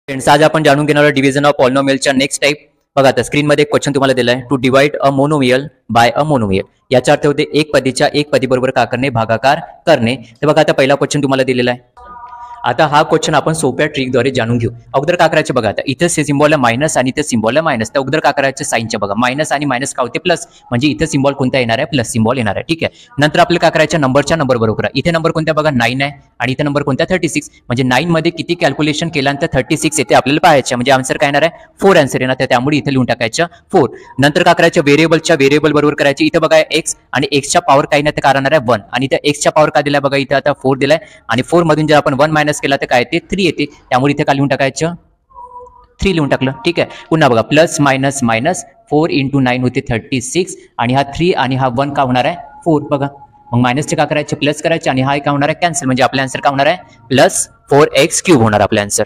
Friends, आज आपण जाणून घेणार आहोत डिव्हिजन ऑफ पॉलिनॉमियलच्या नेक्स्ट टाइप. बघा आता स्क्रीन मध्ये एक क्वेश्चन तुम्हाला दिला आहे, to divide a monomial by a monomial. याचा अर्थ होते एक पदीच्या एक पदी बरोबर का करणे, भागाकार करणे. तर बघा आता पहिला क्वेश्चन तुम्हाला दिलेला आहे. आता हा क्वेश्चन आपण सोप्या ट्रिकद्वारे जाणून घेऊ. अगोदर का करायचे बघा, आता इथे सिम्बॉल आहे मायनस आणि इथे सिम्बॉल आहे मायनस. तर अगोदर का करायचे साइनचे बघा, मायनस आणि मायनस का होते प्लस, म्हणजे इथे सिम्बॉल कोणता येणार आहे, प्लस सिम्बॉल येणार आहे. ठीक आहे. नंतर आपल्याला का करायचं, नंबरच्या नंबर बरोबर करा. इथे नंबर कोणता बघा 9 आहे आणि इथे नंबर कोणता 36, म्हणजे 9 मध्ये किती कॅल्क्युलेशन केल्यानंतर 36 येते आपल्याला पाहायचं, म्हणजे आन्सर काय येणार आहे 4 आन्सर येणार. त्यामुळे इथे लिहून टाकायचं 4. नंतर का करायचं, व्हेरिएबलच्या व्हेरिएबल बरोबर करायचे. इथे बघा x आणि x च्या पॉवर काही नाही तर कारण आहे 1 आणि इथे x च्या पॉवर का दिलाय बघा, इथे आता 4 दिलाय आणि 4 मधून जर आपण 1 मायनस केला तर काय येते 3 येते. त्यामुळे इथे काय लिहून टाकायचं 3 लिहून टाकलं. ठीक आहे. पुन्हा बघा प्लस मायनस मायनस 4 × 9 होते 36 आणि हा 3 आणि हा 1 का होणार आहे 4. बघा मग मायनसचे का करायचे, प्लस करायचे आणि हा काय होणार आहे कॅन्सल, म्हणजे आपला आन्सर काय होणार आहे प्लस 4x³ होणार आपला आन्सर.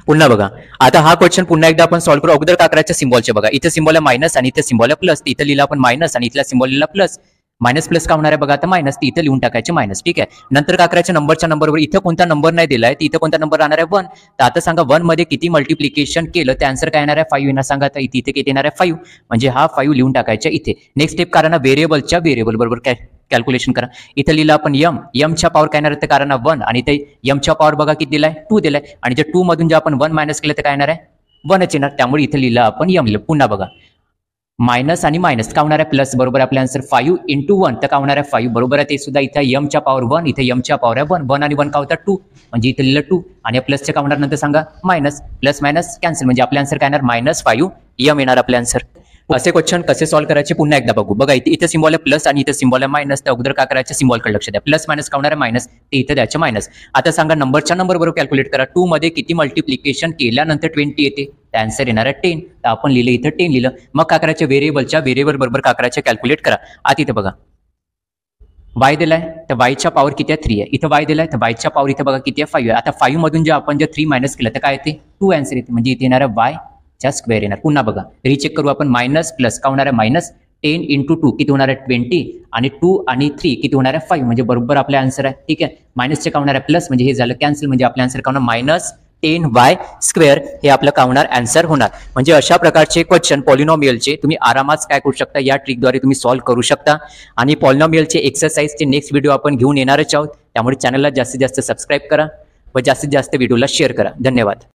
पुन्हा बघा आता हा क्वेश्चन पुन्हा एकदा आपण सॉल्व्ह करू. अगोदर का करायचं, सिम्बॉलचे बघा, इथे सिम्बॉल आहे मायनस आणि इथे सिम्बॉल आहे प्लस. इथे लिहिला आपण मायनस आणि इथला सिम्बॉल लिहिला प्लस. मायनस प्लस का होणार आहे बघा, आता मायनस, इथे लिहून टाकायचे मायनस. ठीक आहे. नंतर का करायचं, नंबरच्या नंबरवर इथे कोणता नंबर नाही दिलाय, इथे कोणता नंबर राहणार आहे 1. तर आता सांगा 1 मध्ये किती मल्टिप्लिकेशन केलं ते आन्सर काय येणार आहे 5 येणार. सांगा आता इथे किती येणार आहे 5, म्हणजे हा 5 लिहून टाकायचा इथे. नेक्स्ट स्टेप कारण व्हेरिएबलच्या व्हेरिएबल बरोबर काय कॅल्क्युलेशन करा. इथे लिहिलं आपण m च्या पॉवर काय येणार आहे कारण 1 आणि इथे m च्या पॉवर बघा किती दिलाय 2 दिलाय आणि जे 2 मधून जे आपण 1 मायनस केलं तर काय येणार आहे 1च येणार. त्यामुळे इथे लिहिलं आपण m लिहिलं. पुन्हा बघा मायनस आणि मायनस का होणार आहे प्लस, बरोबर आपला आन्सर 5 × 1 तर का होणार आहे 5 बरोबर आहे. ते सुद्धा इथे m च्या पॉवर 1, इथे m च्या पॉवर आहे 1. 1 आणि 1 का होता 2, म्हणजे इथे लिहिलं 2 आणि प्लसचे का होणार नंतर सांगा मायनस, प्लस मायनस कॅन्सल, म्हणजे आपला आन्सर काय येणार -5m येणार आपला आन्सर. असे क्वेश्चन कसे सॉल्व्ह करायचे पुन्हा एकदा बघू. बघा इथे सिम्बॉल आहे प्लस आणि इथे सिम्बॉल आहे मायनस. तर अगोदर का करायचं, सिम्बॉलकडे लक्ष द्या. प्लस मायनस का होणार आहे मायनस, ते इथे द्यायचं मायनस. आता सांगा नंबरच्या नंबर बरोबर कॅल्क्युलेट करा. 2 मध्ये किती मल्टिप्लिकेशन केल्यानंतर 20 येते, तर आन्सर येणार आहे 10. तर आपण लिहिलं इथं 10 लिहिलं. मग का करायचं, व्हेरिएबलच्या व्हेरिएबल बरोबर का करायचं कॅल्क्युलेट करा. आता इथे बघा y दिलाय तर y च्या पॉवर किती आहे 3 आहे. इथं y दिलाय तर y च्या पॉवर इथे बघा किती आहे 5 आहे. आता 5 मधून जे आपण 3 मायनस केलं तर काय येते 2 आन्सर येते, म्हणजे इथे येणार आहे y च्या स्क्वेअर येणार. पुन्हा बघा रिचेक करू आपण, मायनस प्लस का होणार आहे मायनस 10 × 2 किती होणार आहे 20 आणि 2 आणि 3 किती होणार आहे 5, म्हणजे बरोबर आपला आन्सर आहे. ठीक आहे. मायनसचे का होणार आहे प्लस, म्हणजे हे झालं कॅन्सल, म्हणजे आपला आन्सर का होणार -10y² हे आपलं का होणार आन्सर होणार. म्हणजे अशा प्रकारचे क्वेश्चन पॉलिनॉमियलचे तुम्ही आरामात काय करू शकता, या ट्रिकद्वारे तुम्ही सॉल्व्ह करू शकता. आणि पॉलिनॉमियलचे एक्सरसाइजचे नेक्स्ट व्हिडिओ आपण घेऊन येणारच आहोत. त्यामुळे चॅनलला जास्तीत जास्त सबस्क्राईब करा व जास्तीत जास्त व्हिडिओला शेअर करा. धन्यवाद.